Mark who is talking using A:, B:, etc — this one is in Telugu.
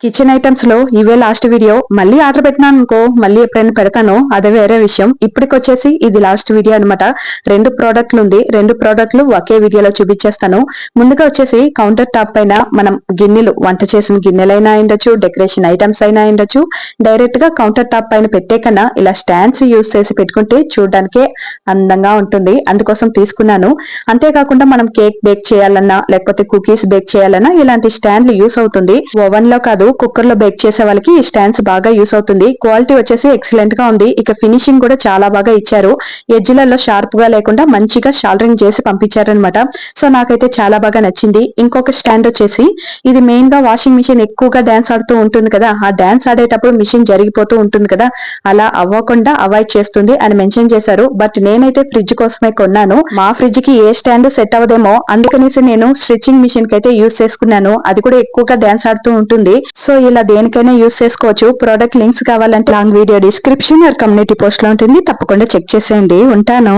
A: కిచెన్ ఐటమ్స్ లో ఇవే లాస్ట్ వీడియో. మళ్ళీ ఆర్డర్ పెట్టినాను అనుకో, మళ్ళీ ఎప్పుడైనా పెడతాను, అదే వేరే విషయం. ఇప్పటికొచ్చేసి ఇది లాస్ట్ వీడియో అనమాట. 2 ప్రోడక్ట్లు ఉంది. 2 ప్రోడక్ట్లు ఒకే వీడియోలో చూపించేస్తాను. ముందుగా వచ్చేసి కౌంటర్ టాప్ పైన మనం గిన్నెలు, వంట చేసిన గిన్నెలైనా ఉండొచ్చు, డెకరేషన్ ఐటమ్స్ అయినా ఉండొచ్చు, డైరెక్ట్ గా కౌంటర్ టాప్ పైన పెట్టే కన్నా ఇలా స్టాండ్స్ యూస్ చేసి పెట్టుకుంటే చూడడానికే అందంగా ఉంటుంది. అందుకోసం తీసుకున్నాను. అంతేకాకుండా మనం కేక్ బేక్ చేయాలన్నా, లేకపోతే కుకీస్ బేక్ చేయాలన్నా ఇలాంటి స్టాండ్లు యూస్ అవుతుంది. ఓవెన్ లో కాదు, కుక్కర్ లో బేక్ చేసే వాళ్ళకి ఈ స్టాండ్స్ బాగా యూస్ అవుతుంది. క్వాలిటీ వచ్చేసి ఎక్సలెంట్ గా ఉంది. ఇక ఫినిషింగ్ కూడా చాలా బాగా ఇచ్చారు. ఎడ్జ్లలో షార్ప్ గా లేకుండా మంచిగా షాల్డరింగ్ చేసి పంపించారనమాట. సో నాకైతే చాలా బాగా నచ్చింది. ఇంకొక స్టాండ్ వచ్చేసి ఇది మెయిన్ గా వాషింగ్ మిషన్ ఎక్కువగా డాన్స్ ఆడుతూ ఉంటుంది కదా, ఆ డాన్స్ ఆడేటప్పుడు మిషన్ జరిగిపోతూ ఉంటుంది కదా, అలా అవ్వకుండా అవాయిడ్ చేస్తుంది అని మెన్షన్ చేశారు. బట్ నేనైతే ఫ్రిడ్జ్ కోసమే కొన్నాను. మా ఫ్రిడ్జ్ కి ఏ స్టాండ్ సెట్ అవ్వదేమో, అందుకనేసి నేను స్టిచ్చింగ్ మిషన్ కి అయితే యూస్ చేసుకున్నాను. అది కూడా ఎక్కువగా డాన్స్ ఆడుతూ ఉంటుంది. సో ఇలా దేనికైనా యూస్ చేసుకోవచ్చు. ప్రోడక్ట్ లింక్స్ కావాలంటే long video description or community post లో ఉంటుంది, తప్పకుండా చెక్ చేసేయండి. ఉంటాను.